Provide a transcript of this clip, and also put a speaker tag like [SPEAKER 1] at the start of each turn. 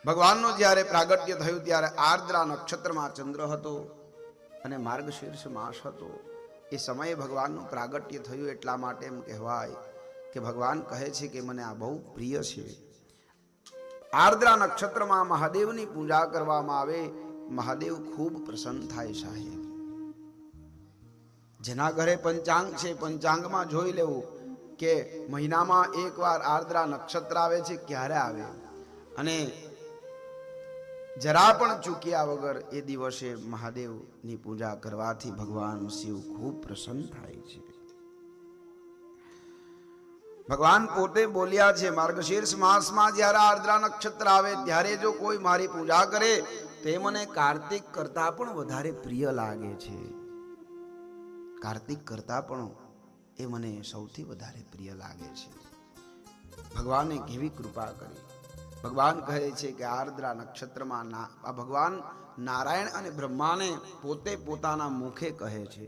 [SPEAKER 1] ભગવાનનું જ્યારે પ્રાગટ્ય થયું ત્યારે આર્દ્રા નક્ષત્રમાં ચંદ્ર હતો અને માર્ગશીર્ષ માસ હતો. એ સમયે ભગવાનનું પ્રાગટ્ય થયું. એટલા માટે એમ કહેવાય કે ભગવાન કહે છે કે મને આ બહુ પ્રિય છે. આર્દ્રા નક્ષત્રમાં મહાદેવની પૂજા કરવામાં આવે, મહાદેવ ખૂબ પ્રસન્ન થાય. સાહેબ, જેના ઘરે પંચાંગ છે, પંચાંગમાં જોઈ લેવું કે મહિનામાં એકવાર આર્દ્રા નક્ષત્ર આવે છે, ક્યારે આવે, અને જરા પણ ચૂક્યા વગર એ દિવસે મહાદેવની પૂજા કરવાથી ભગવાન શિવ ખૂબ પ્રસન્ન થાય છે. ભગવાન પોતે બોલ્યા છે, માર્ગશીર્ષ માસમાં જ્યારે આર્દ્રા નક્ષત્ર આવે ત્યારે જો કોઈ મારી પૂજા કરે તે મને કાર્તિક કરતા પણ વધારે પ્રિય લાગે છે. કાર્તિક કરતા પણ એ મને સૌથી વધારે પ્રિય લાગે છે. ભગવાને કેવી કૃપા કરી. ભગવાન કહે છે કે આર્દ્રા નક્ષત્રમાં ભગવાન નારાયણ અને બ્રહ્માને પોતે પોતાના મુખે કહે છે